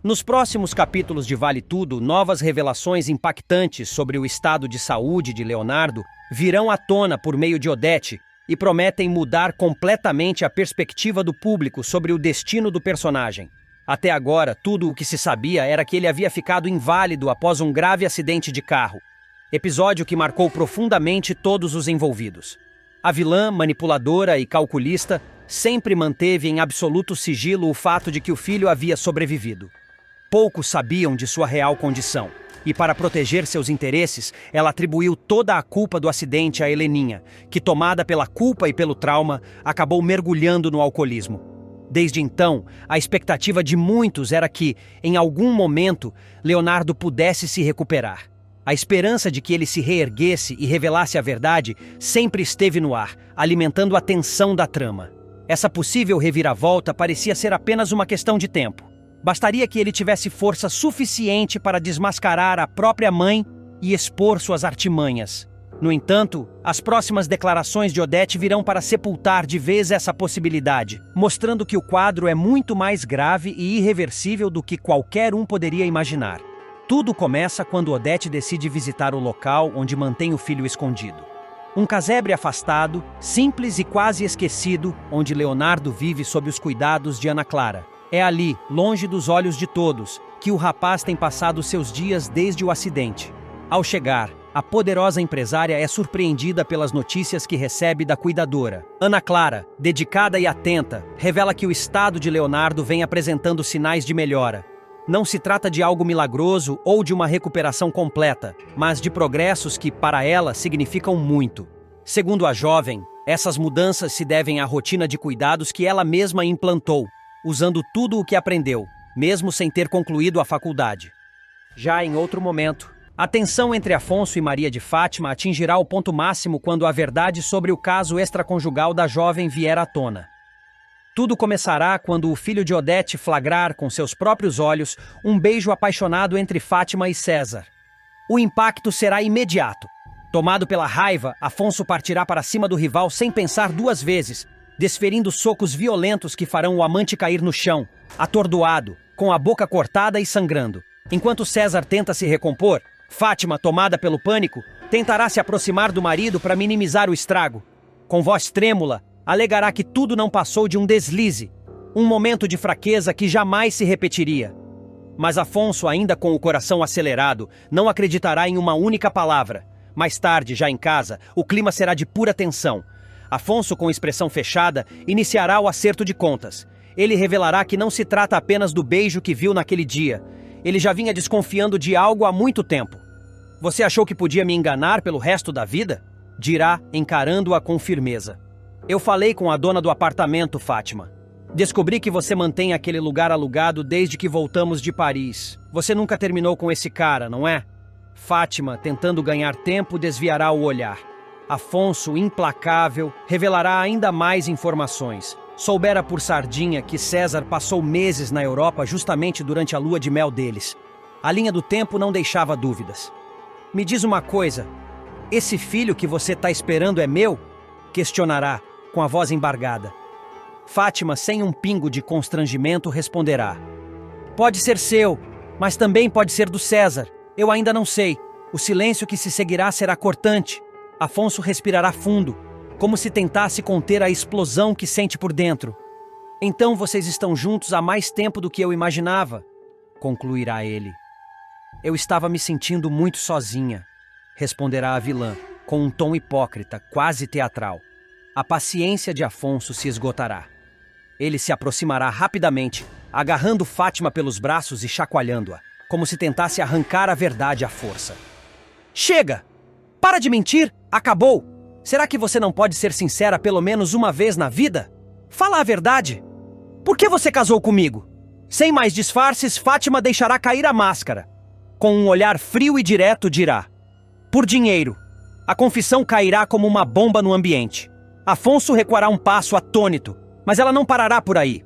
Nos próximos capítulos de Vale Tudo, novas revelações impactantes sobre o estado de saúde de Leonardo virão à tona por meio de Odete e prometem mudar completamente a perspectiva do público sobre o destino do personagem. Até agora, tudo o que se sabia era que ele havia ficado inválido após um grave acidente de carro, episódio que marcou profundamente todos os envolvidos. A vilã, manipuladora e calculista, sempre manteve em absoluto sigilo o fato de que o filho havia sobrevivido. Poucos sabiam de sua real condição, e para proteger seus interesses, ela atribuiu toda a culpa do acidente a Heleninha, que, tomada pela culpa e pelo trauma, acabou mergulhando no alcoolismo. Desde então, a expectativa de muitos era que, em algum momento, Leonardo pudesse se recuperar. A esperança de que ele se reerguesse e revelasse a verdade sempre esteve no ar, alimentando a tensão da trama. Essa possível reviravolta parecia ser apenas uma questão de tempo. Bastaria que ele tivesse força suficiente para desmascarar a própria mãe e expor suas artimanhas. No entanto, as próximas declarações de Odete virão para sepultar de vez essa possibilidade, mostrando que o quadro é muito mais grave e irreversível do que qualquer um poderia imaginar. Tudo começa quando Odete decide visitar o local onde mantém o filho escondido. Um casebre afastado, simples e quase esquecido, onde Leonardo vive sob os cuidados de Ana Clara. É ali, longe dos olhos de todos, que o rapaz tem passado seus dias desde o acidente. Ao chegar, a poderosa empresária é surpreendida pelas notícias que recebe da cuidadora. Ana Clara, dedicada e atenta, revela que o estado de Leonardo vem apresentando sinais de melhora. Não se trata de algo milagroso ou de uma recuperação completa, mas de progressos que, para ela, significam muito. Segundo a jovem, essas mudanças se devem à rotina de cuidados que ela mesma implantou, usando tudo o que aprendeu, mesmo sem ter concluído a faculdade. Já em outro momento, a tensão entre Afonso e Maria de Fátima atingirá o ponto máximo quando a verdade sobre o caso extraconjugal da jovem vier à tona. Tudo começará quando o filho de Odete flagrar com seus próprios olhos um beijo apaixonado entre Fátima e César. O impacto será imediato. Tomado pela raiva, Afonso partirá para cima do rival sem pensar duas vezes, desferindo socos violentos que farão o amante cair no chão, atordoado, com a boca cortada e sangrando. Enquanto César tenta se recompor, Fátima, tomada pelo pânico, tentará se aproximar do marido para minimizar o estrago. Com voz trêmula, alegará que tudo não passou de um deslize, um momento de fraqueza que jamais se repetiria. Mas Afonso, ainda com o coração acelerado, não acreditará em uma única palavra. Mais tarde, já em casa, o clima será de pura tensão. Afonso, com expressão fechada, iniciará o acerto de contas. Ele revelará que não se trata apenas do beijo que viu naquele dia. Ele já vinha desconfiando de algo há muito tempo. Você achou que podia me enganar pelo resto da vida? Dirá, encarando-a com firmeza. Eu falei com a dona do apartamento, Fátima. Descobri que você mantém aquele lugar alugado desde que voltamos de Paris. Você nunca terminou com esse cara, não é? Fátima, tentando ganhar tempo, desviará o olhar. Afonso, implacável, revelará ainda mais informações. Soubera por sardinha que César passou meses na Europa justamente durante a lua de mel deles. A linha do tempo não deixava dúvidas. Me diz uma coisa, esse filho que você está esperando é meu? Questionará, com a voz embargada. Fátima, sem um pingo de constrangimento, responderá. Pode ser seu, mas também pode ser do César. Eu ainda não sei. O silêncio que se seguirá será cortante. Afonso respirará fundo, como se tentasse conter a explosão que sente por dentro. Então vocês estão juntos há mais tempo do que eu imaginava, concluirá ele. Eu estava me sentindo muito sozinha, responderá a vilã, com um tom hipócrita, quase teatral. A paciência de Afonso se esgotará. Ele se aproximará rapidamente, agarrando Fátima pelos braços e chacoalhando-a, como se tentasse arrancar a verdade à força. Chega! Para de mentir! Acabou! Será que você não pode ser sincera pelo menos uma vez na vida? Fala a verdade! Por que você casou comigo? Sem mais disfarces, Fátima deixará cair a máscara. Com um olhar frio e direto dirá: por dinheiro. A confissão cairá como uma bomba no ambiente. Afonso recuará um passo atônito, mas ela não parará por aí.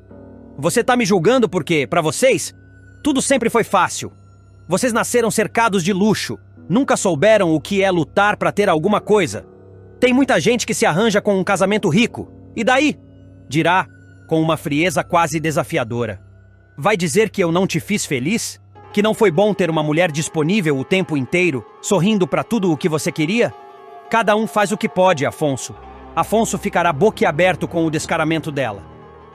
Você tá me julgando porque, para vocês, tudo sempre foi fácil. Vocês nasceram cercados de luxo. Nunca souberam o que é lutar para ter alguma coisa. Tem muita gente que se arranja com um casamento rico. E daí? Dirá, com uma frieza quase desafiadora. Vai dizer que eu não te fiz feliz? Que não foi bom ter uma mulher disponível o tempo inteiro, sorrindo para tudo o que você queria? Cada um faz o que pode, Afonso. Afonso ficará boquiaberto com o descaramento dela.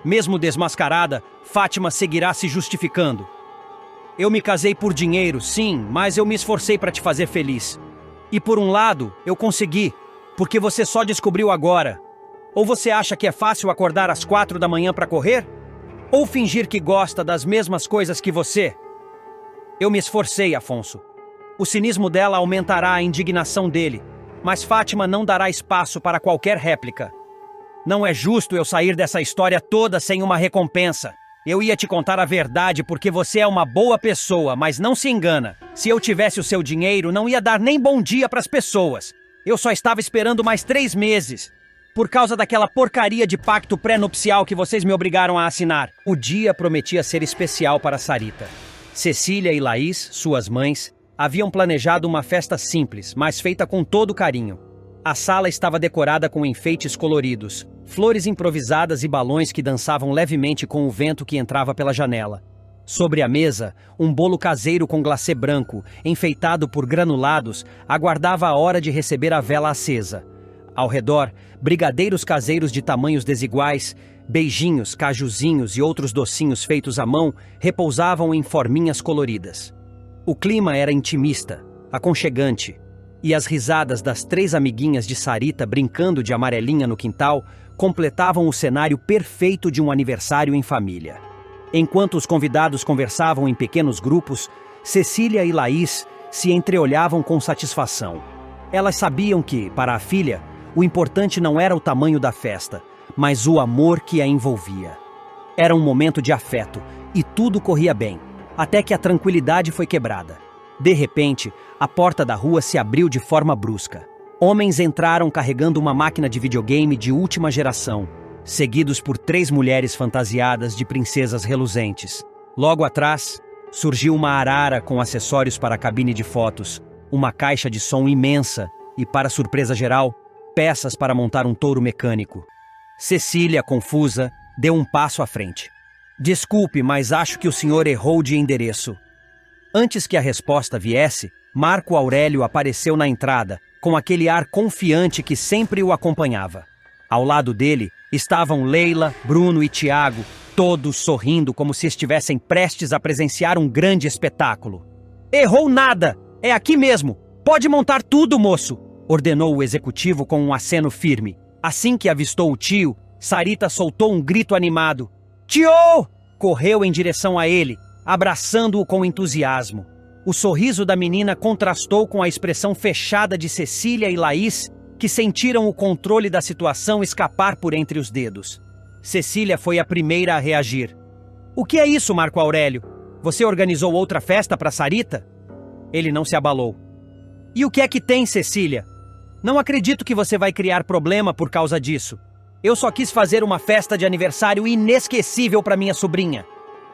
Mesmo desmascarada, Fátima seguirá se justificando. Eu me casei por dinheiro, sim, mas eu me esforcei para te fazer feliz. E por um lado, eu consegui, porque você só descobriu agora. Ou você acha que é fácil acordar às 4 da manhã para correr? Ou fingir que gosta das mesmas coisas que você? Eu me esforcei, Afonso. O cinismo dela aumentará a indignação dele, mas Fátima não dará espaço para qualquer réplica. Não é justo eu sair dessa história toda sem uma recompensa. Eu ia te contar a verdade porque você é uma boa pessoa, mas não se engana. Se eu tivesse o seu dinheiro, não ia dar nem bom dia para as pessoas. Eu só estava esperando mais 3 meses. Por causa daquela porcaria de pacto pré-nupcial que vocês me obrigaram a assinar. O dia prometia ser especial para Sarita. Cecília e Laís, suas mães, haviam planejado uma festa simples, mas feita com todo carinho. A sala estava decorada com enfeites coloridos, flores improvisadas e balões que dançavam levemente com o vento que entrava pela janela. Sobre a mesa, um bolo caseiro com glacê branco, enfeitado por granulados, aguardava a hora de receber a vela acesa. Ao redor, brigadeiros caseiros de tamanhos desiguais, beijinhos, cajuzinhos e outros docinhos feitos à mão repousavam em forminhas coloridas. O clima era intimista, aconchegante, e as risadas das 3 amiguinhas de Sarita brincando de amarelinha no quintal completavam o cenário perfeito de um aniversário em família. Enquanto os convidados conversavam em pequenos grupos, Cecília e Laís se entreolhavam com satisfação. Elas sabiam que, para a filha, o importante não era o tamanho da festa, mas o amor que a envolvia. Era um momento de afeto, e tudo corria bem, até que a tranquilidade foi quebrada. De repente, a porta da rua se abriu de forma brusca. Homens entraram carregando uma máquina de videogame de última geração, seguidos por 3 mulheres fantasiadas de princesas reluzentes. Logo atrás, surgiu uma arara com acessórios para a cabine de fotos, uma caixa de som imensa e, para surpresa geral, peças para montar um touro mecânico. Cecília, confusa, deu um passo à frente. Desculpe, mas acho que o senhor errou de endereço. Antes que a resposta viesse, Marco Aurélio apareceu na entrada, com aquele ar confiante que sempre o acompanhava. Ao lado dele estavam Leila, Bruno e Tiago, todos sorrindo como se estivessem prestes a presenciar um grande espetáculo. Errou nada! É aqui mesmo! Pode montar tudo, moço! Ordenou o executivo com um aceno firme. Assim que avistou o tio, Sarita soltou um grito animado. Tio! Correu em direção a ele, abraçando-o com entusiasmo. O sorriso da menina contrastou com a expressão fechada de Cecília e Laís, que sentiram o controle da situação escapar por entre os dedos. Cecília foi a primeira a reagir. O que é isso, Marco Aurélio? Você organizou outra festa para Sarita? Ele não se abalou. E o que é que tem, Cecília? Não acredito que você vai criar problema por causa disso. Eu só quis fazer uma festa de aniversário inesquecível para minha sobrinha.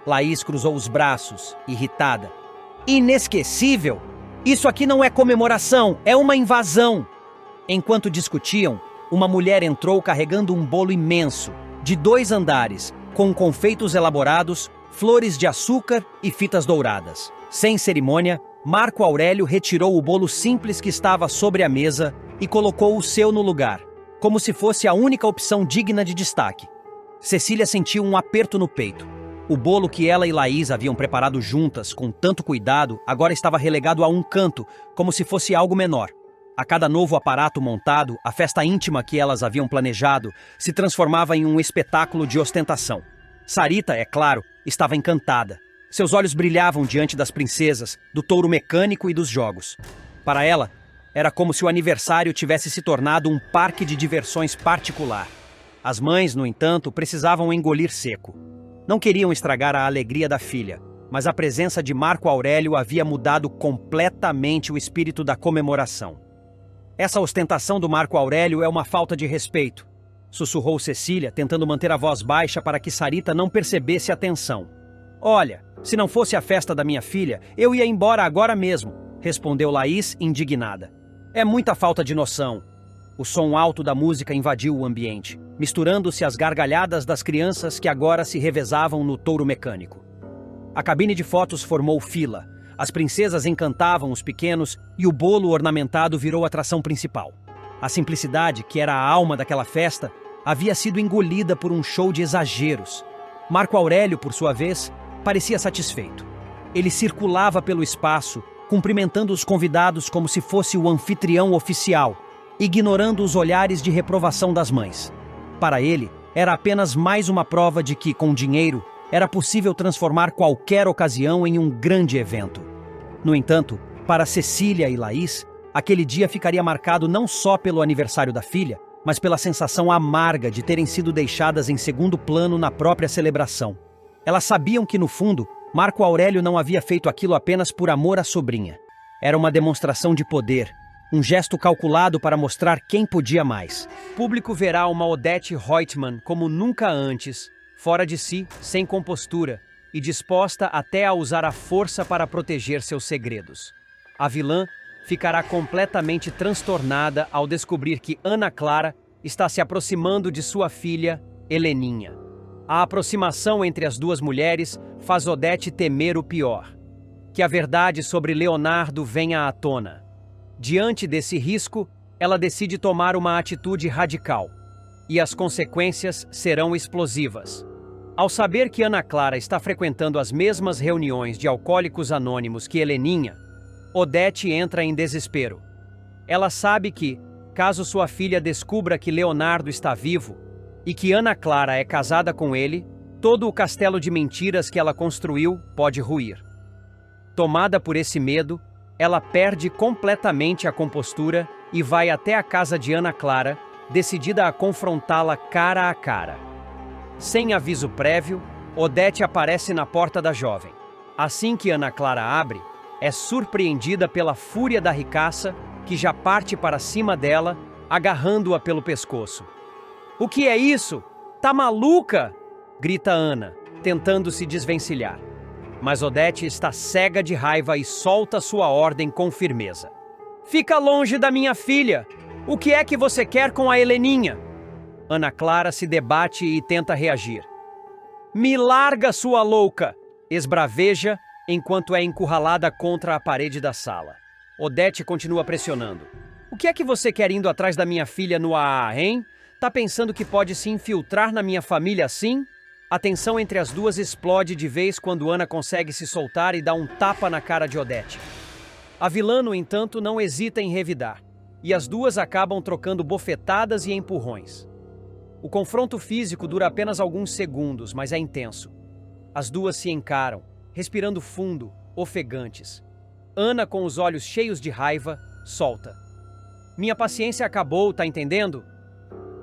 Laís cruzou os braços, irritada. Inesquecível? Isso aqui não é comemoração, é uma invasão. Enquanto discutiam, uma mulher entrou carregando um bolo imenso, de 2 andares, com confeitos elaborados, flores de açúcar e fitas douradas. Sem cerimônia, Marco Aurélio retirou o bolo simples que estava sobre a mesa e colocou o seu no lugar, como se fosse a única opção digna de destaque. Cecília sentiu um aperto no peito. O bolo que ela e Laís haviam preparado juntas com tanto cuidado agora estava relegado a um canto, como se fosse algo menor. A cada novo aparato montado, a festa íntima que elas haviam planejado se transformava em um espetáculo de ostentação. Sarita, é claro, estava encantada. Seus olhos brilhavam diante das princesas, do touro mecânico e dos jogos. Para ela, era como se o aniversário tivesse se tornado um parque de diversões particular. As mães, no entanto, precisavam engolir seco. Não queriam estragar a alegria da filha, mas a presença de Marco Aurélio havia mudado completamente o espírito da comemoração. Essa ostentação do Marco Aurélio é uma falta de respeito, sussurrou Cecília, tentando manter a voz baixa para que Sarita não percebesse a tensão. Olha, se não fosse a festa da minha filha, eu ia embora agora mesmo, respondeu Laís, indignada. É muita falta de noção. O som alto da música invadiu o ambiente, misturando-se às gargalhadas das crianças que agora se revezavam no touro mecânico. A cabine de fotos formou fila. As princesas encantavam os pequenos e o bolo ornamentado virou a atração principal. A simplicidade, que era a alma daquela festa, havia sido engolida por um show de exageros. Marco Aurélio, por sua vez, parecia satisfeito. Ele circulava pelo espaço, cumprimentando os convidados como se fosse o anfitrião oficial, ignorando os olhares de reprovação das mães. Para ele, era apenas mais uma prova de que, com dinheiro, era possível transformar qualquer ocasião em um grande evento. No entanto, para Cecília e Laís, aquele dia ficaria marcado não só pelo aniversário da filha, mas pela sensação amarga de terem sido deixadas em segundo plano na própria celebração. Elas sabiam que, no fundo, Marco Aurélio não havia feito aquilo apenas por amor à sobrinha. Era uma demonstração de poder, um gesto calculado para mostrar quem podia mais. O público verá uma Odete Roitman como nunca antes, fora de si, sem compostura, e disposta até a usar a força para proteger seus segredos. A vilã ficará completamente transtornada ao descobrir que Ana Clara está se aproximando de sua filha, Heleninha. A aproximação entre as duas mulheres faz Odete temer o pior: que a verdade sobre Leonardo venha à tona. Diante desse risco, ela decide tomar uma atitude radical, e as consequências serão explosivas. Ao saber que Ana Clara está frequentando as mesmas reuniões de alcoólicos anônimos que Heleninha, Odete entra em desespero. Ela sabe que, caso sua filha descubra que Leonardo está vivo e que Ana Clara é casada com ele, todo o castelo de mentiras que ela construiu pode ruir. Tomada por esse medo, ela perde completamente a compostura e vai até a casa de Ana Clara, decidida a confrontá-la cara a cara. Sem aviso prévio, Odete aparece na porta da jovem. Assim que Ana Clara abre, é surpreendida pela fúria da ricaça, que já parte para cima dela, agarrando-a pelo pescoço. "O que é isso? Tá maluca?" grita Ana, tentando se desvencilhar. Mas Odete está cega de raiva e solta sua ordem com firmeza. "Fica longe da minha filha! O que é que você quer com a Heleninha?" Ana Clara se debate e tenta reagir. "Me larga, sua louca!" esbraveja, enquanto é encurralada contra a parede da sala. Odete continua pressionando. "O que é que você quer indo atrás da minha filha no AA, hein? Tá pensando que pode se infiltrar na minha família assim?" A tensão entre as duas explode de vez quando Ana consegue se soltar e dá um tapa na cara de Odete. A vilã, no entanto, não hesita em revidar, e as duas acabam trocando bofetadas e empurrões. O confronto físico dura apenas alguns segundos, mas é intenso. As duas se encaram, respirando fundo, ofegantes. Ana, com os olhos cheios de raiva, solta. "Minha paciência acabou, tá entendendo?"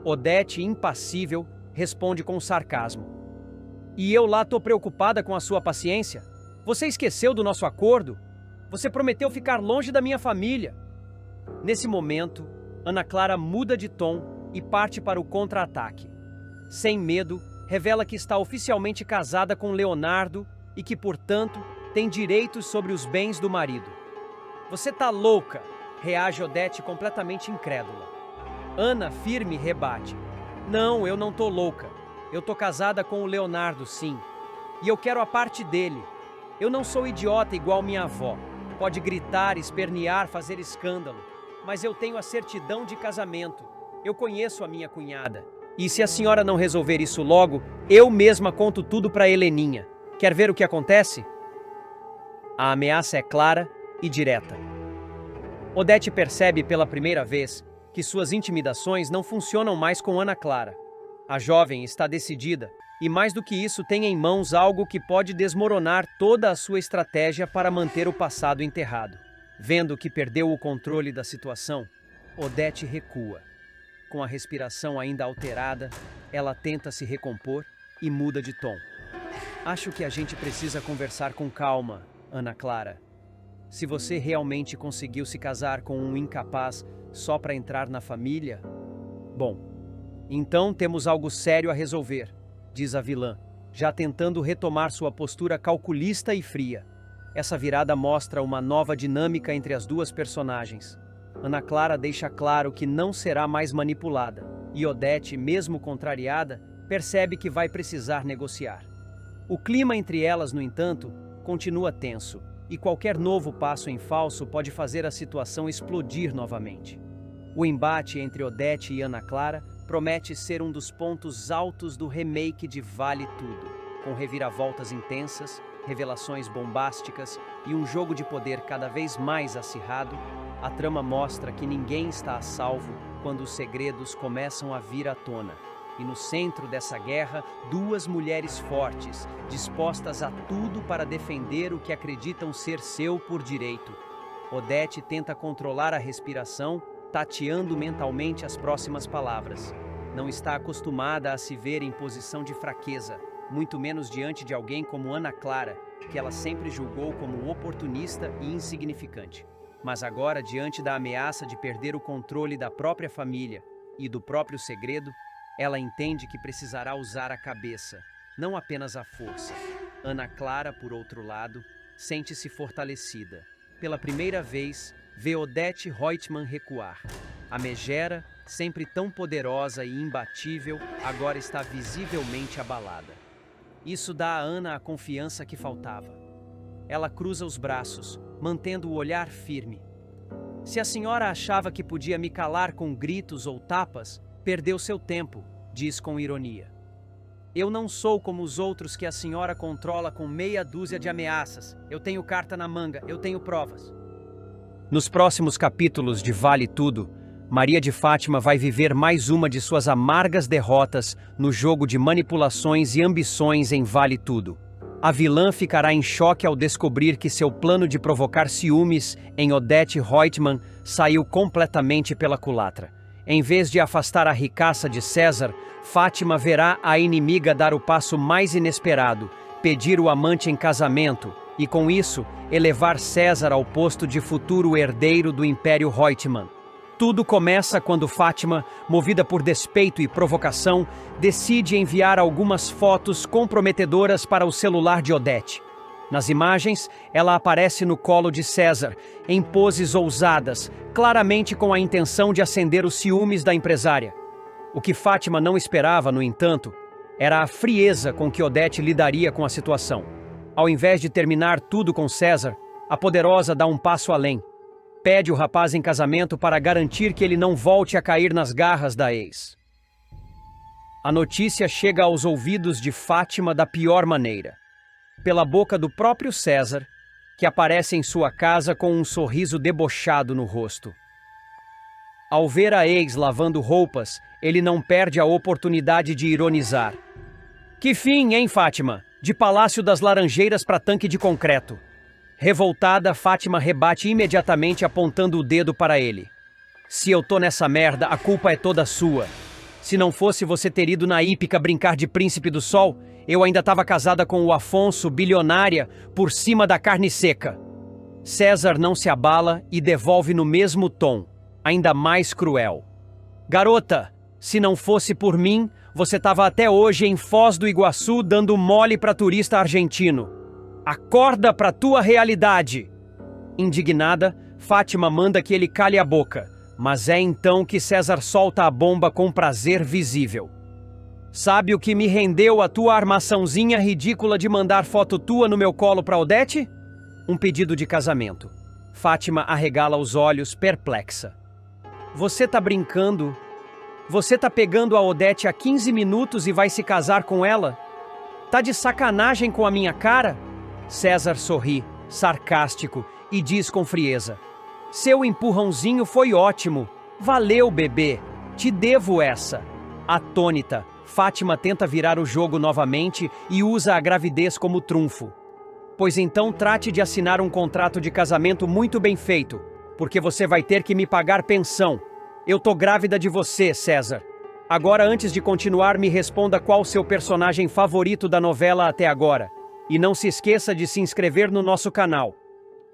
Odete, impassível, responde com sarcasmo. "E eu lá tô preocupada com a sua paciência? Você esqueceu do nosso acordo? Você prometeu ficar longe da minha família." Nesse momento, Ana Clara muda de tom e parte para o contra-ataque. Sem medo, revela que está oficialmente casada com Leonardo e que, portanto, tem direitos sobre os bens do marido. "Você tá louca?" reage Odete completamente incrédula. Ana, firme, rebate. "Não, eu não tô louca. Eu tô casada com o Leonardo, sim. E eu quero a parte dele. Eu não sou idiota igual minha avó. Pode gritar, espernear, fazer escândalo. Mas eu tenho a certidão de casamento. Eu conheço a minha cunhada. E se a senhora não resolver isso logo, eu mesma conto tudo para Heleninha. Quer ver o que acontece?" A ameaça é clara e direta. Odete percebe pela primeira vez que suas intimidações não funcionam mais com Ana Clara. A jovem está decidida e, mais do que isso, tem em mãos algo que pode desmoronar toda a sua estratégia para manter o passado enterrado. Vendo que perdeu o controle da situação, Odete recua. Com a respiração ainda alterada, ela tenta se recompor e muda de tom. "Acho que a gente precisa conversar com calma, Ana Clara. Se você realmente conseguiu se casar com um incapaz só para entrar na família, bom, então temos algo sério a resolver", diz a vilã, já tentando retomar sua postura calculista e fria. Essa virada mostra uma nova dinâmica entre as duas personagens. Ana Clara deixa claro que não será mais manipulada, e Odete, mesmo contrariada, percebe que vai precisar negociar. O clima entre elas, no entanto, continua tenso, e qualquer novo passo em falso pode fazer a situação explodir novamente. O embate entre Odete e Ana Clara promete ser um dos pontos altos do remake de Vale Tudo, com reviravoltas intensas, revelações bombásticas e um jogo de poder cada vez mais acirrado. A trama mostra que ninguém está a salvo quando os segredos começam a vir à tona. E no centro dessa guerra, duas mulheres fortes, dispostas a tudo para defender o que acreditam ser seu por direito. Odete tenta controlar a respiração, tateando mentalmente as próximas palavras. Não está acostumada a se ver em posição de fraqueza, muito menos diante de alguém como Ana Clara, que ela sempre julgou como oportunista e insignificante. Mas agora, diante da ameaça de perder o controle da própria família e do próprio segredo, ela entende que precisará usar a cabeça, não apenas a força. Ana Clara, por outro lado, sente-se fortalecida. Pela primeira vez, vê Odete Reutemann recuar. A megera, sempre tão poderosa e imbatível, agora está visivelmente abalada. Isso dá a Ana a confiança que faltava. Ela cruza os braços, mantendo o olhar firme. Se a senhora achava que podia me calar com gritos ou tapas, perdeu seu tempo, diz com ironia. Eu não sou como os outros que a senhora controla com meia dúzia de ameaças. Eu tenho carta na manga, eu tenho provas. Nos próximos capítulos de Vale Tudo, Maria de Fátima vai viver mais uma de suas amargas derrotas no jogo de manipulações e ambições em Vale Tudo. A vilã ficará em choque ao descobrir que seu plano de provocar ciúmes em Odete Reutemann saiu completamente pela culatra. Em vez de afastar a ricaça de César, Fátima verá a inimiga dar o passo mais inesperado, pedir o amante em casamento e, com isso, elevar César ao posto de futuro herdeiro do Império Reutemann. Tudo começa quando Fátima, movida por despeito e provocação, decide enviar algumas fotos comprometedoras para o celular de Odete. Nas imagens, ela aparece no colo de César, em poses ousadas, claramente com a intenção de acender os ciúmes da empresária. O que Fátima não esperava, no entanto, era a frieza com que Odete lidaria com a situação. Ao invés de terminar tudo com César, a poderosa dá um passo além. Pede o rapaz em casamento para garantir que ele não volte a cair nas garras da ex. A notícia chega aos ouvidos de Fátima da pior maneira. Pela boca do próprio César, que aparece em sua casa com um sorriso debochado no rosto. Ao ver a ex lavando roupas, ele não perde a oportunidade de ironizar. Que fim, hein, Fátima? De Palácio das Laranjeiras para tanque de concreto. Revoltada, Fátima rebate imediatamente apontando o dedo para ele. Se eu tô nessa merda, a culpa é toda sua. Se não fosse você ter ido na hípica brincar de Príncipe do Sol, eu ainda estava casada com o Afonso, bilionária, por cima da carne seca. César não se abala e devolve no mesmo tom, ainda mais cruel. Garota, se não fosse por mim, você estava até hoje em Foz do Iguaçu dando mole para turista argentino. Acorda para tua realidade! Indignada, Fátima manda que ele cale a boca, mas é então que César solta a bomba com prazer visível. Sabe o que me rendeu a tua armaçãozinha ridícula de mandar foto tua no meu colo pra Odete? Um pedido de casamento. Fátima arregala os olhos, perplexa. Você tá brincando? Você tá pegando a Odete há 15 minutos e vai se casar com ela? Tá de sacanagem com a minha cara? César sorri, sarcástico, e diz com frieza. Seu empurrãozinho foi ótimo. Valeu, bebê. Te devo essa. Atônita, Fátima tenta virar o jogo novamente e usa a gravidez como trunfo. Pois então trate de assinar um contrato de casamento muito bem feito, porque você vai ter que me pagar pensão. Eu tô grávida de você, César. Agora, antes de continuar, me responda qual o seu personagem favorito da novela até agora. E não se esqueça de se inscrever no nosso canal.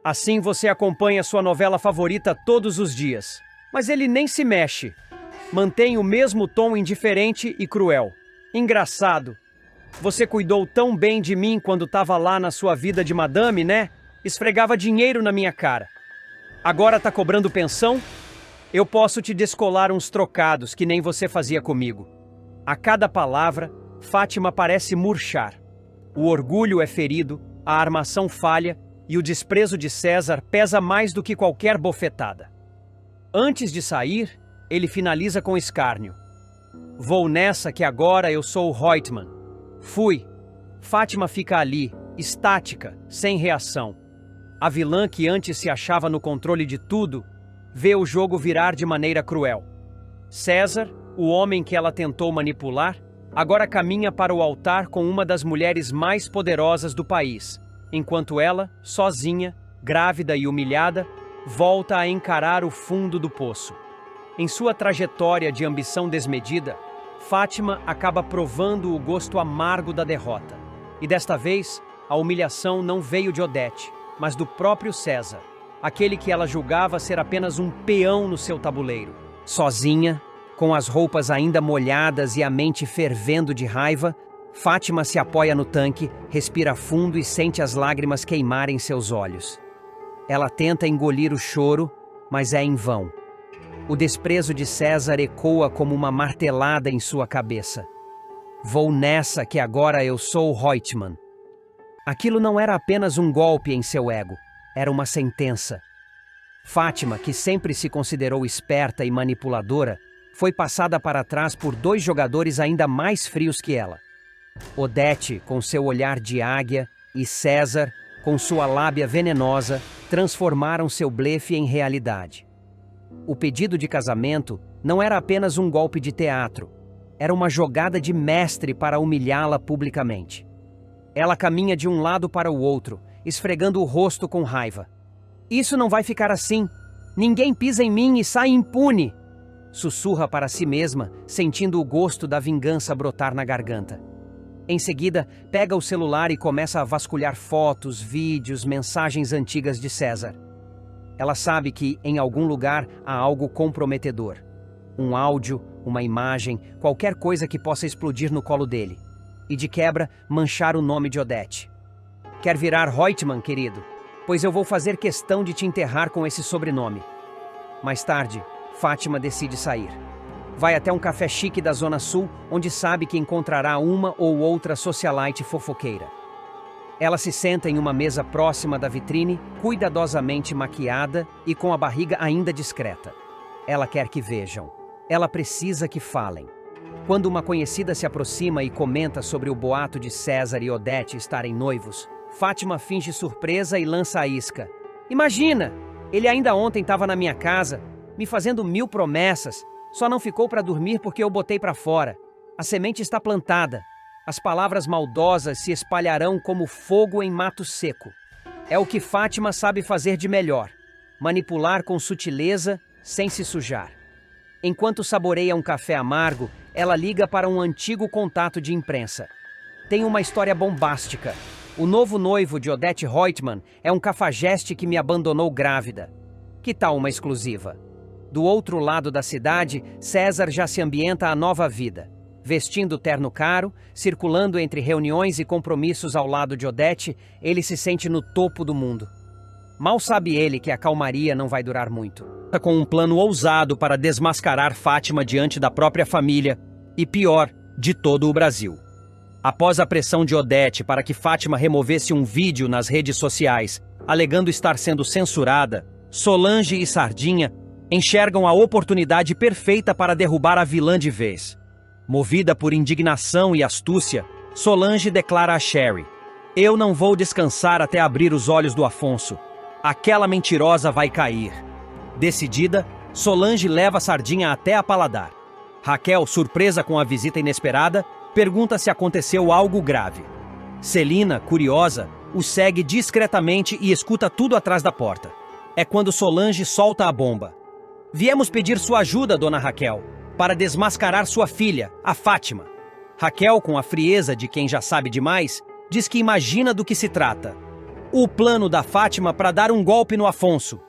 Assim você acompanha sua novela favorita todos os dias. Mas ele nem se mexe. Mantém o mesmo tom indiferente e cruel. Engraçado. Você cuidou tão bem de mim quando estava lá na sua vida de madame, né? Esfregava dinheiro na minha cara. Agora tá cobrando pensão? Eu posso te descolar uns trocados que nem você fazia comigo. A cada palavra, Fátima parece murchar. O orgulho é ferido, a armação falha e o desprezo de César pesa mais do que qualquer bofetada. Antes de sair, ele finaliza com escárnio. Vou nessa que agora eu sou o Reutemann. Fui. Fátima fica ali, estática, sem reação. A vilã que antes se achava no controle de tudo, vê o jogo virar de maneira cruel. César, o homem que ela tentou manipular, agora caminha para o altar com uma das mulheres mais poderosas do país, enquanto ela, sozinha, grávida e humilhada, volta a encarar o fundo do poço. Em sua trajetória de ambição desmedida, Fátima acaba provando o gosto amargo da derrota. E desta vez, a humilhação não veio de Odete, mas do próprio César, aquele que ela julgava ser apenas um peão no seu tabuleiro. Sozinha, com as roupas ainda molhadas e a mente fervendo de raiva, Fátima se apoia no tanque, respira fundo e sente as lágrimas queimarem seus olhos. Ela tenta engolir o choro, mas é em vão. O desprezo de César ecoa como uma martelada em sua cabeça. Vou nessa que agora eu sou o Reutemann. Aquilo não era apenas um golpe em seu ego, era uma sentença. Fátima, que sempre se considerou esperta e manipuladora, foi passada para trás por dois jogadores ainda mais frios que ela. Odete, com seu olhar de águia, e César, com sua lábia venenosa, transformaram seu blefe em realidade. O pedido de casamento não era apenas um golpe de teatro, era uma jogada de mestre para humilhá-la publicamente. Ela caminha de um lado para o outro, esfregando o rosto com raiva. Isso não vai ficar assim. Ninguém pisa em mim e sai impune. Sussurra para si mesma, sentindo o gosto da vingança brotar na garganta. Em seguida, pega o celular e começa a vasculhar fotos, vídeos, mensagens antigas de César. Ela sabe que, em algum lugar, há algo comprometedor. Um áudio, uma imagem, qualquer coisa que possa explodir no colo dele. E de quebra, manchar o nome de Odete. Quer virar Reutemann, querido? Pois eu vou fazer questão de te enterrar com esse sobrenome. Mais tarde, Fátima decide sair. Vai até um café chique da Zona Sul, onde sabe que encontrará uma ou outra socialite fofoqueira. Ela se senta em uma mesa próxima da vitrine, cuidadosamente maquiada e com a barriga ainda discreta. Ela quer que vejam. Ela precisa que falem. Quando uma conhecida se aproxima e comenta sobre o boato de César e Odete estarem noivos, Fátima finge surpresa e lança a isca. Imagina! Ele ainda ontem estava na minha casa, me fazendo 1000 promessas. Só não ficou para dormir porque eu botei para fora. A semente está plantada. As palavras maldosas se espalharão como fogo em mato seco. É o que Fátima sabe fazer de melhor. Manipular com sutileza, sem se sujar. Enquanto saboreia um café amargo, ela liga para um antigo contato de imprensa. Tem uma história bombástica. O novo noivo de Odete Reutemann é um cafajeste que me abandonou grávida. Que tal uma exclusiva? Do outro lado da cidade, César já se ambienta à nova vida. Vestindo terno caro, circulando entre reuniões e compromissos ao lado de Odete, ele se sente no topo do mundo. Mal sabe ele que a calmaria não vai durar muito. Com um plano ousado para desmascarar Fátima diante da própria família e, pior, de todo o Brasil. Após a pressão de Odete para que Fátima removesse um vídeo nas redes sociais, alegando estar sendo censurada, Solange e Sardinha enxergam a oportunidade perfeita para derrubar a vilã de vez. Movida por indignação e astúcia, Solange declara a Sherry: "Eu não vou descansar até abrir os olhos do Afonso. Aquela mentirosa vai cair." Decidida, Solange leva Sardinha até a Paladar. Raquel, surpresa com a visita inesperada, pergunta se aconteceu algo grave. Celina, curiosa, o segue discretamente e escuta tudo atrás da porta. É quando Solange solta a bomba. "Viemos pedir sua ajuda, dona Raquel, para desmascarar sua filha, a Fátima." Raquel, com a frieza de quem já sabe demais, diz que imagina do que se trata. O plano da Fátima para dar um golpe no Afonso.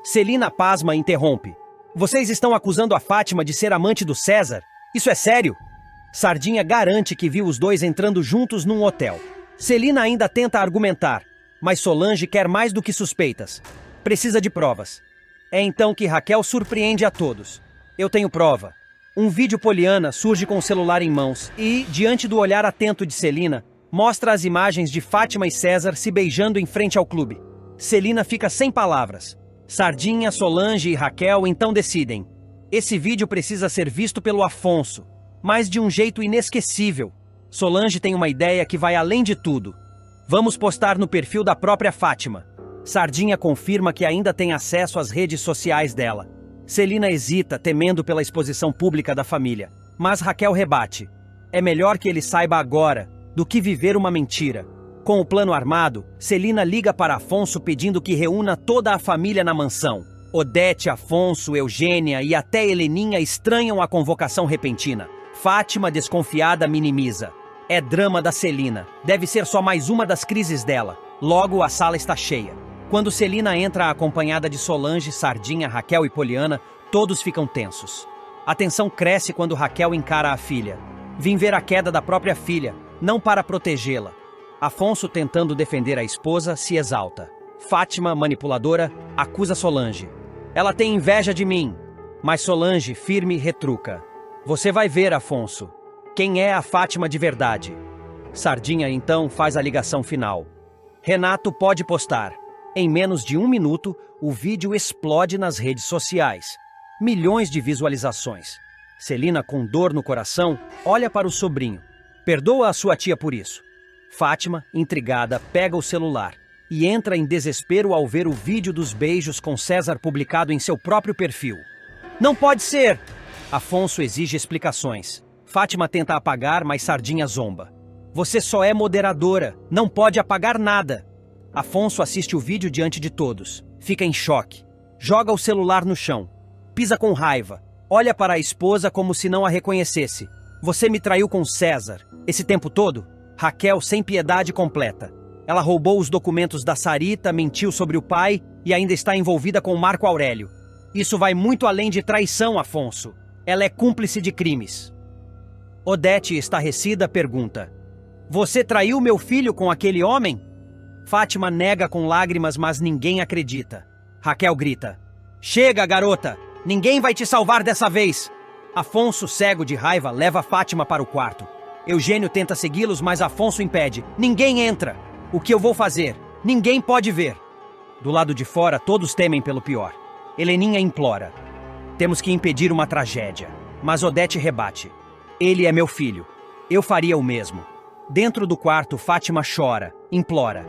Celina pasma e interrompe. "Vocês estão acusando a Fátima de ser amante do César? Isso é sério?" Sardinha garante que viu os dois entrando juntos num hotel. Celina ainda tenta argumentar, mas Solange quer mais do que suspeitas. Precisa de provas. É então que Raquel surpreende a todos. "Eu tenho prova." Um vídeo poliana surge com o celular em mãos e, diante do olhar atento de Celina, Mostra as imagens de Fátima e César se beijando em frente ao clube. Celina fica sem palavras. Sardinha, Solange e Raquel então decidem. Esse vídeo precisa ser visto pelo Afonso, mas de um jeito inesquecível. Solange tem uma ideia que vai além de tudo. Vamos postar no perfil da própria Fátima. Sardinha confirma que ainda tem acesso às redes sociais dela. Celina hesita, temendo pela exposição pública da família. Mas Raquel rebate. É melhor que ele saiba agora do que viver uma mentira. Com o plano armado, Celina liga para Afonso pedindo que reúna toda a família na mansão. Odete, Afonso, Eugênia e até Heleninha estranham a convocação repentina. Fátima, desconfiada, minimiza. É drama da Celina. Deve ser só mais uma das crises dela. Logo, a sala está cheia. Quando Celina entra acompanhada de Solange, Sardinha, Raquel e Poliana, todos ficam tensos. A tensão cresce quando Raquel encara a filha. Vim ver a queda da própria filha, não para protegê-la. Afonso, tentando defender a esposa, se exalta. Fátima, manipuladora, acusa Solange. Ela tem inveja de mim. Mas Solange, firme, retruca. Você vai ver, Afonso. Quem é a Fátima de verdade? Sardinha, então, faz a ligação final. Renato pode postar. Em menos de 1 minuto, o vídeo explode nas redes sociais. Milhões de visualizações. Celina, com dor no coração, olha para o sobrinho. Perdoa a sua tia por isso. Fátima, intrigada, pega o celular e entra em desespero ao ver o vídeo dos beijos com César publicado em seu próprio perfil. Não pode ser! Afonso exige explicações. Fátima tenta apagar, mas Sardinha zomba. Você só é moderadora, não pode apagar nada. Afonso assiste o vídeo diante de todos. Fica em choque. Joga o celular no chão. Pisa com raiva. Olha para a esposa como se não a reconhecesse. Você me traiu com César. Esse tempo todo? Raquel, sem piedade, completa. Ela roubou os documentos da Sarita, mentiu sobre o pai e ainda está envolvida com Marco Aurélio. Isso vai muito além de traição, Afonso. Ela é cúmplice de crimes. Odete, estarrecida, pergunta. Você traiu meu filho com aquele homem? Fátima nega com lágrimas, mas ninguém acredita. Raquel grita. Chega, garota! Ninguém vai te salvar dessa vez! Afonso, cego de raiva, leva Fátima para o quarto. Eugênio tenta segui-los, mas Afonso impede. Ninguém entra! O que eu vou fazer? Ninguém pode ver! Do lado de fora, todos temem pelo pior. Heleninha implora. Temos que impedir uma tragédia. Mas Odete rebate. Ele é meu filho. Eu faria o mesmo. Dentro do quarto, Fátima chora, implora.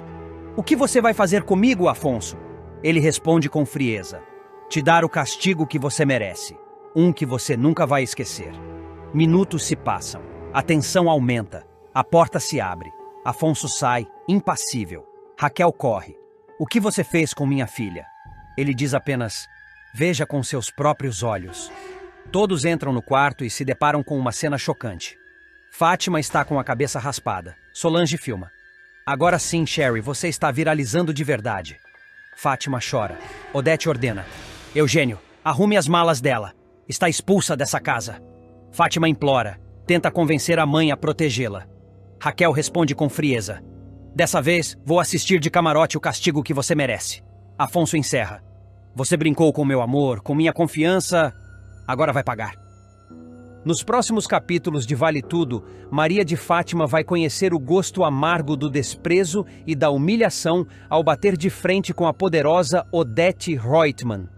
O que você vai fazer comigo, Afonso? Ele responde com frieza. Te dar o castigo que você merece. Um que você nunca vai esquecer. Minutos se passam. A tensão aumenta. A porta se abre. Afonso sai, impassível. Raquel corre. O que você fez com minha filha? Ele diz apenas, veja com seus próprios olhos. Todos entram no quarto e se deparam com uma cena chocante. Fátima está com a cabeça raspada. Solange filma. Agora sim, Sherry, você está viralizando de verdade. Fátima chora. Odete ordena. Eugênio, arrume as malas dela. Está expulsa dessa casa. Fátima implora. Tenta convencer a mãe a protegê-la. Raquel responde com frieza. Dessa vez, vou assistir de camarote o castigo que você merece. Afonso encerra. Você brincou com meu amor, com minha confiança. Agora vai pagar. Nos próximos capítulos de Vale Tudo, Maria de Fátima vai conhecer o gosto amargo do desprezo e da humilhação ao bater de frente com a poderosa Odete Reutemann.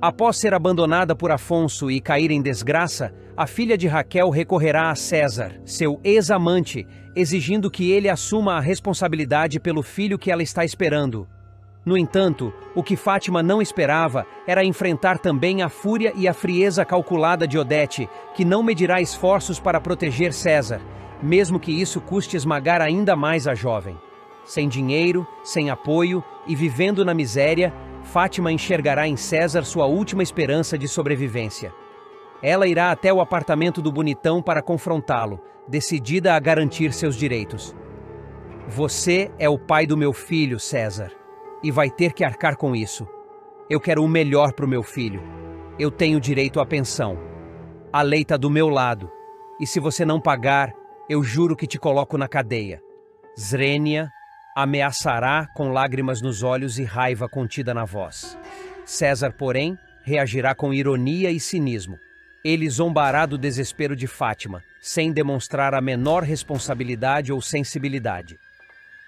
Após ser abandonada por Afonso e cair em desgraça, a filha de Raquel recorrerá a César, seu ex-amante, exigindo que ele assuma a responsabilidade pelo filho que ela está esperando. No entanto, o que Fátima não esperava era enfrentar também a fúria e a frieza calculada de Odete, que não medirá esforços para proteger César, mesmo que isso custe esmagar ainda mais a jovem. Sem dinheiro, sem apoio e vivendo na miséria, Fátima enxergará em César sua última esperança de sobrevivência. Ela irá até o apartamento do bonitão para confrontá-lo, decidida a garantir seus direitos. Você é o pai do meu filho, César, e vai ter que arcar com isso. Eu quero o melhor para o meu filho. Eu tenho direito à pensão. A lei está do meu lado, e se você não pagar, eu juro que te coloco na cadeia. Zrenia ameaçará com lágrimas nos olhos e raiva contida na voz. César, porém, reagirá com ironia e cinismo. Ele zombará do desespero de Fátima, sem demonstrar a menor responsabilidade ou sensibilidade.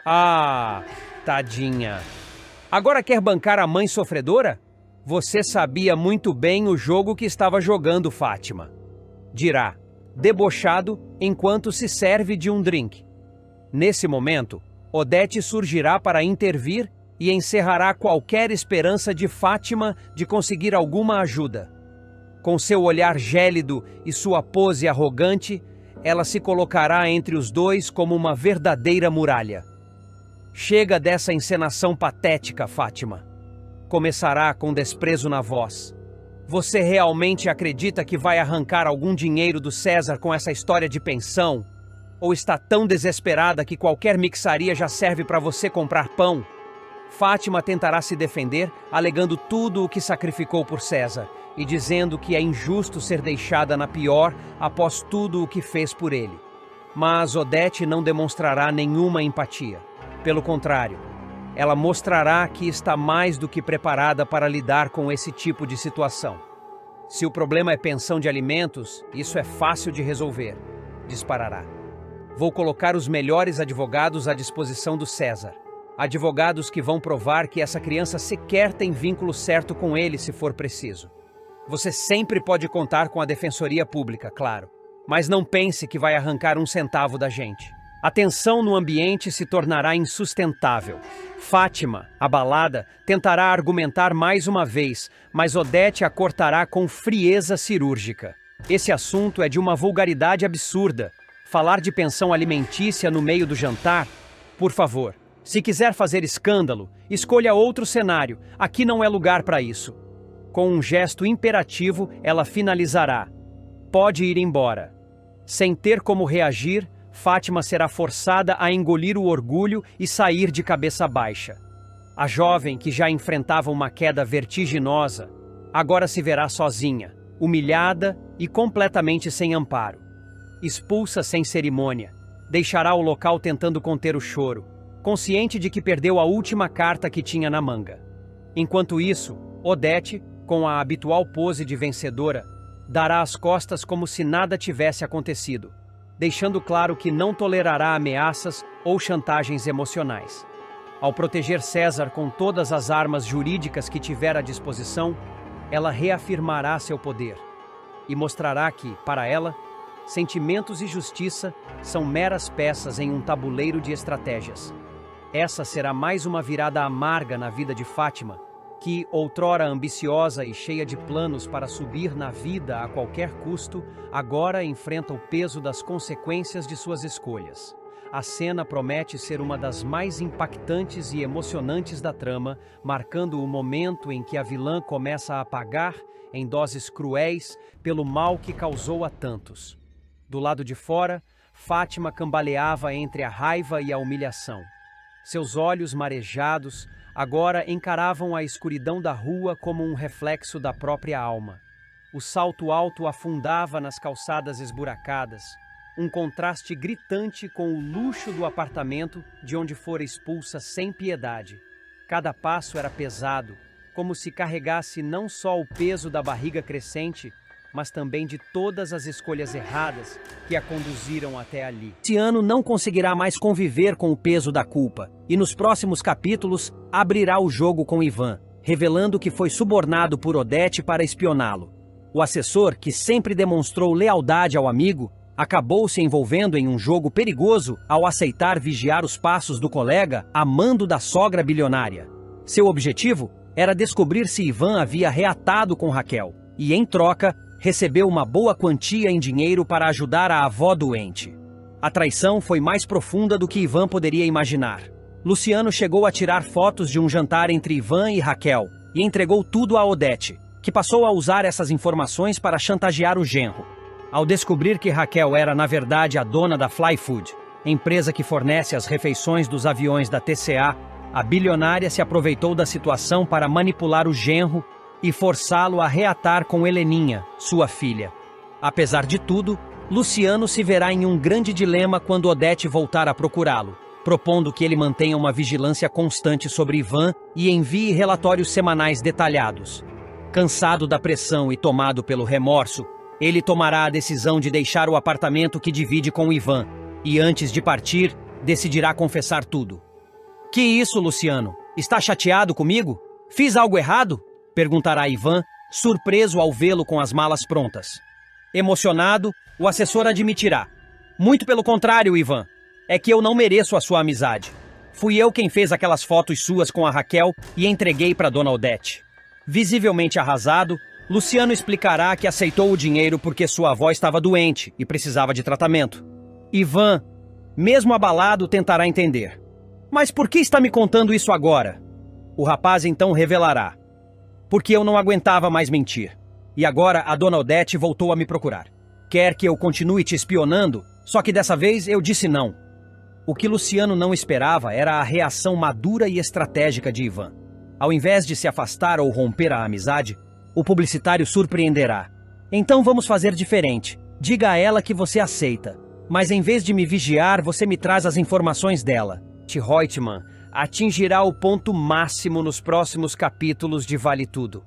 Ah, tadinha. Agora quer bancar a mãe sofredora? Você sabia muito bem o jogo que estava jogando, Fátima. Dirá, debochado, enquanto se serve de um drink. Nesse momento, Odete surgirá para intervir e encerrará qualquer esperança de Fátima de conseguir alguma ajuda. Com seu olhar gélido e sua pose arrogante, ela se colocará entre os dois como uma verdadeira muralha. Chega dessa encenação patética, Fátima. Começará com desprezo na voz. Você realmente acredita que vai arrancar algum dinheiro do César com essa história de pensão? Ou está tão desesperada que qualquer mixaria já serve para você comprar pão? Fátima tentará se defender, alegando tudo o que sacrificou por César e dizendo que é injusto ser deixada na pior após tudo o que fez por ele. Mas Odete não demonstrará nenhuma empatia. Pelo contrário, ela mostrará que está mais do que preparada para lidar com esse tipo de situação. Se o problema é pensão de alimentos, isso é fácil de resolver, disparará. Vou colocar os melhores advogados à disposição do César. Advogados que vão provar que essa criança sequer tem vínculo certo com ele se for preciso. Você sempre pode contar com a Defensoria Pública, claro, mas não pense que vai arrancar um centavo da gente. A tensão no ambiente se tornará insustentável. Fátima, abalada, tentará argumentar mais uma vez, mas Odete a cortará com frieza cirúrgica. Esse assunto é de uma vulgaridade absurda. Falar de pensão alimentícia no meio do jantar? Por favor, se quiser fazer escândalo, escolha outro cenário. Aqui não é lugar para isso. Com um gesto imperativo, ela finalizará. Pode ir embora. Sem ter como reagir, Fátima será forçada a engolir o orgulho e sair de cabeça baixa. A jovem, que já enfrentava uma queda vertiginosa, agora se verá sozinha, humilhada e completamente sem amparo. Expulsa sem cerimônia, deixará o local tentando conter o choro, consciente de que perdeu a última carta que tinha na manga. Enquanto isso, Odete, com a habitual pose de vencedora, dará as costas como se nada tivesse acontecido, deixando claro que não tolerará ameaças ou chantagens emocionais. Ao proteger César com todas as armas jurídicas que tiver à disposição, ela reafirmará seu poder e mostrará que, para ela, sentimentos e justiça são meras peças em um tabuleiro de estratégias. Essa será mais uma virada amarga na vida de Fátima, que, outrora ambiciosa e cheia de planos para subir na vida a qualquer custo, agora enfrenta o peso das consequências de suas escolhas. A cena promete ser uma das mais impactantes e emocionantes da trama, marcando o momento em que a vilã começa a pagar, em doses cruéis, pelo mal que causou a tantos. Do lado de fora, Fátima cambaleava entre a raiva e a humilhação. Seus olhos marejados agora encaravam a escuridão da rua como um reflexo da própria alma. O salto alto afundava nas calçadas esburacadas, um contraste gritante com o luxo do apartamento de onde fora expulsa sem piedade. Cada passo era pesado, como se carregasse não só o peso da barriga crescente, mas também de todas as escolhas erradas que a conduziram até ali. Luciano não conseguirá mais conviver com o peso da culpa, e nos próximos capítulos abrirá o jogo com Ivan, revelando que foi subornado por Odete para espioná-lo. O assessor, que sempre demonstrou lealdade ao amigo, acabou se envolvendo em um jogo perigoso ao aceitar vigiar os passos do colega a mando da sogra bilionária. Seu objetivo era descobrir se Ivan havia reatado com Raquel, e em troca, recebeu uma boa quantia em dinheiro para ajudar a avó doente. A traição foi mais profunda do que Ivan poderia imaginar. Luciano chegou a tirar fotos de um jantar entre Ivan e Raquel e entregou tudo a Odete, que passou a usar essas informações para chantagear o genro. Ao descobrir que Raquel era, na verdade, a dona da Fly Food, empresa que fornece as refeições dos aviões da TCA, a bilionária se aproveitou da situação para manipular o genro e forçá-lo a reatar com Heleninha, sua filha. Apesar de tudo, Luciano se verá em um grande dilema quando Odete voltar a procurá-lo, propondo que ele mantenha uma vigilância constante sobre Ivan e envie relatórios semanais detalhados. Cansado da pressão e tomado pelo remorso, Ele tomará a decisão de deixar o apartamento que divide com Ivan e, antes de partir, decidirá confessar tudo. Que isso, Luciano? Está chateado comigo? Fiz algo errado? Perguntará Ivan, surpreso ao vê-lo com as malas prontas. Emocionado, o assessor admitirá. Muito pelo contrário, Ivan. É que eu não mereço a sua amizade. Fui eu quem fez aquelas fotos suas com a Raquel e entreguei para Dona Odete. Visivelmente arrasado, Luciano explicará que aceitou o dinheiro porque sua avó estava doente e precisava de tratamento. Ivan, mesmo abalado, tentará entender. Mas por que está me contando isso agora? O rapaz então revelará. Porque eu não aguentava mais mentir. E agora a Dona Odete voltou a me procurar. Quer que eu continue te espionando, só que dessa vez eu disse não. O que Luciano não esperava era a reação madura e estratégica de Ivan. Ao invés de se afastar ou romper a amizade, o publicitário surpreenderá. Então vamos fazer diferente. Diga a ela que você aceita. Mas em vez de me vigiar, você me traz as informações dela. Reutemann atingirá o ponto máximo nos próximos capítulos de Vale Tudo.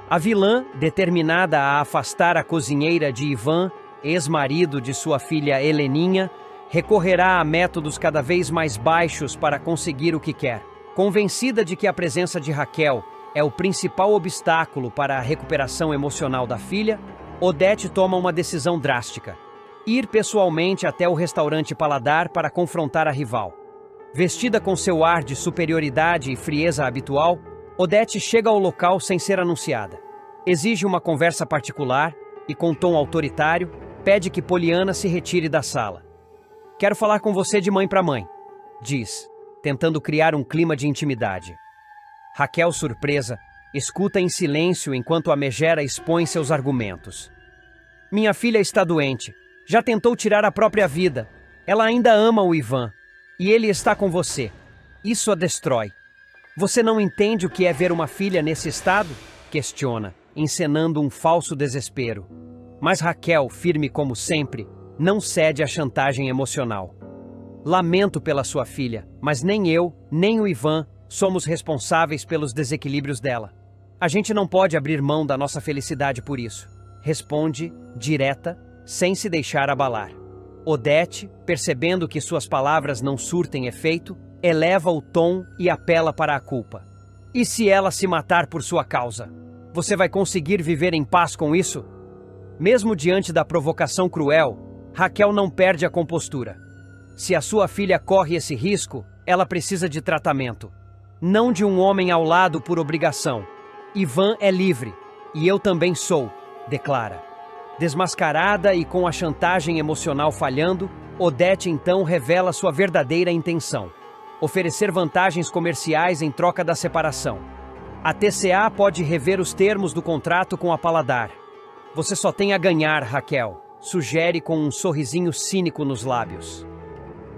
A vilã, determinada a afastar a cozinheira de Ivan, ex-marido de sua filha Heleninha, recorrerá a métodos cada vez mais baixos para conseguir o que quer. Convencida de que a presença de Raquel é o principal obstáculo para a recuperação emocional da filha, Odete toma uma decisão drástica: ir pessoalmente até o restaurante Paladar para confrontar a rival. Vestida com seu ar de superioridade e frieza habitual, Odete chega ao local sem ser anunciada. Exige uma conversa particular e, com tom autoritário, pede que Poliana se retire da sala. Quero falar com você de mãe para mãe, diz, tentando criar um clima de intimidade. Raquel, surpresa, escuta em silêncio enquanto a megera expõe seus argumentos. Minha filha está doente. Já tentou tirar a própria vida. Ela ainda ama o Ivan. E ele está com você. Isso a destrói. Você não entende o que é ver uma filha nesse estado? Questiona, encenando um falso desespero. Mas Raquel, firme como sempre, não cede à chantagem emocional. Lamento pela sua filha, mas nem eu, nem o Ivan somos responsáveis pelos desequilíbrios dela. A gente não pode abrir mão da nossa felicidade por isso. Responde, direta, sem se deixar abalar. Odete, percebendo que suas palavras não surtem efeito, eleva o tom e apela para a culpa. E se ela se matar por sua causa? Você vai conseguir viver em paz com isso? Mesmo diante da provocação cruel, Raquel não perde a compostura. Se a sua filha corre esse risco, ela precisa de tratamento. Não de um homem ao lado por obrigação. Ivan é livre, e eu também sou, declara. Desmascarada e com a chantagem emocional falhando, Odete então revela sua verdadeira intenção: oferecer vantagens comerciais em troca da separação. A TCA pode rever os termos do contrato com a Paladar. Você só tem a ganhar, Raquel, sugere com um sorrisinho cínico nos lábios.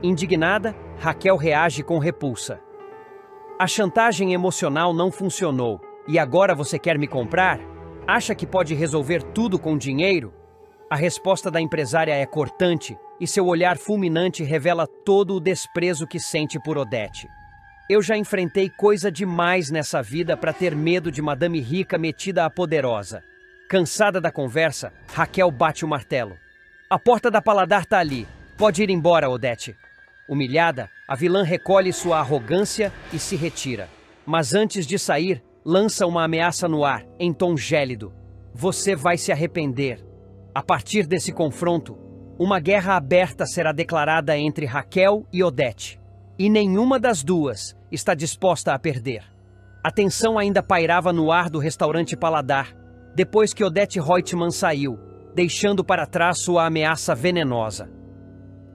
Indignada, Raquel reage com repulsa. A chantagem emocional não funcionou, e agora você quer me comprar? Acha que pode resolver tudo com dinheiro? A resposta da empresária é cortante, e seu olhar fulminante revela todo o desprezo que sente por Odete. Eu já enfrentei coisa demais nessa vida para ter medo de madame rica metida a poderosa. Cansada da conversa, Raquel bate o martelo. A porta da Paladar tá ali. Pode ir embora, Odete. Humilhada, a vilã recolhe sua arrogância e se retira. Mas antes de sair, lança uma ameaça no ar, em tom gélido. Você vai se arrepender. A partir desse confronto, uma guerra aberta será declarada entre Raquel e Odete. E nenhuma das duas está disposta a perder. A tensão ainda pairava no ar do restaurante Paladar, depois que Odete Reutemann saiu, deixando para trás sua ameaça venenosa.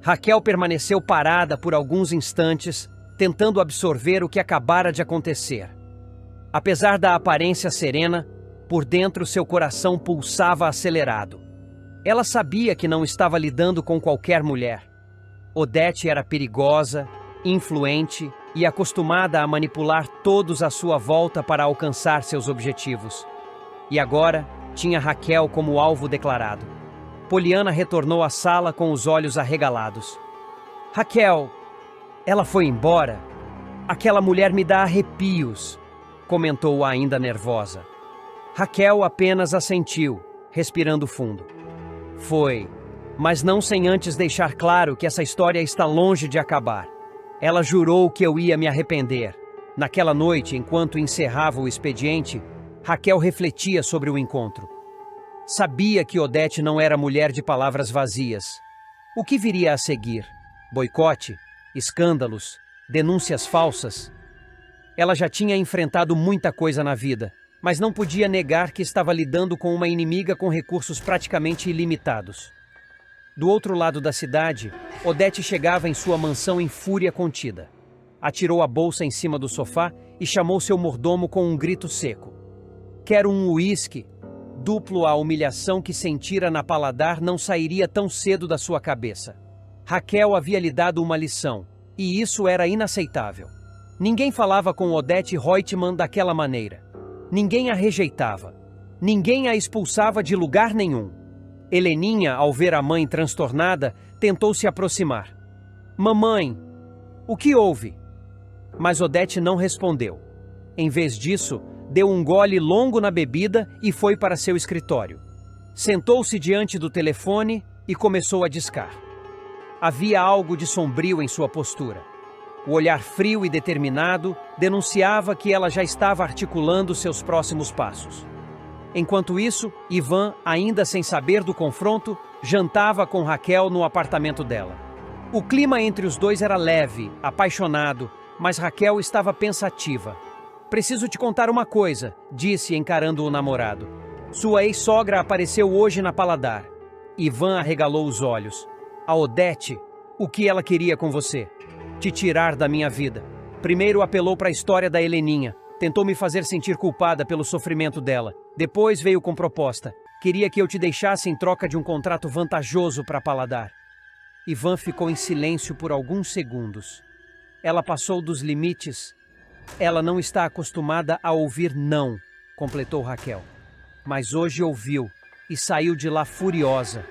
Raquel permaneceu parada por alguns instantes, tentando absorver o que acabara de acontecer. Apesar da aparência serena, por dentro seu coração pulsava acelerado. Ela sabia que não estava lidando com qualquer mulher. Odete era perigosa, influente e acostumada a manipular todos à sua volta para alcançar seus objetivos. E agora tinha Raquel como alvo declarado. Poliana retornou à sala com os olhos arregalados. Raquel, ela foi embora? Aquela mulher me dá arrepios, comentou ainda nervosa. Raquel apenas assentiu, respirando fundo. Foi, mas não sem antes deixar claro que essa história está longe de acabar. Ela jurou que eu ia me arrepender. Naquela noite, enquanto encerrava o expediente, Raquel refletia sobre o encontro. Sabia que Odete não era mulher de palavras vazias. O que viria a seguir? Boicote? Escândalos? Denúncias falsas? Ela já tinha enfrentado muita coisa na vida, mas não podia negar que estava lidando com uma inimiga com recursos praticamente ilimitados. Do outro lado da cidade, Odete chegava em sua mansão em fúria contida. Atirou a bolsa em cima do sofá e chamou seu mordomo com um grito seco. Quero um uísque. Duplo a humilhação que sentira na paladar não sairia tão cedo da sua cabeça. Raquel havia lhe dado uma lição, e isso era inaceitável. Ninguém falava com Odete Reutemann daquela maneira. Ninguém a rejeitava. Ninguém a expulsava de lugar nenhum. Heleninha, ao ver a mãe transtornada, tentou se aproximar. Mamãe, o que houve? Mas Odete não respondeu. Em vez disso, deu um gole longo na bebida e foi para seu escritório. Sentou-se diante do telefone e começou a discar. Havia algo de sombrio em sua postura. O olhar frio e determinado denunciava que ela já estava articulando seus próximos passos. Enquanto isso, Ivan, ainda sem saber do confronto, jantava com Raquel no apartamento dela. O clima entre os dois era leve, apaixonado, mas Raquel estava pensativa. Preciso te contar uma coisa, disse encarando o namorado. Sua ex-sogra apareceu hoje na Paladar. Ivan arregalou os olhos. A Odete, o que ela queria com você? Te tirar da minha vida. Primeiro apelou para a história da Heleninha. Tentou me fazer sentir culpada pelo sofrimento dela. Depois veio com proposta. Queria que eu te deixasse em troca de um contrato vantajoso para Paladar. Ivan ficou em silêncio por alguns segundos. Ela passou dos limites. Ela não está acostumada a ouvir não, completou Raquel. Mas hoje ouviu e saiu de lá furiosa.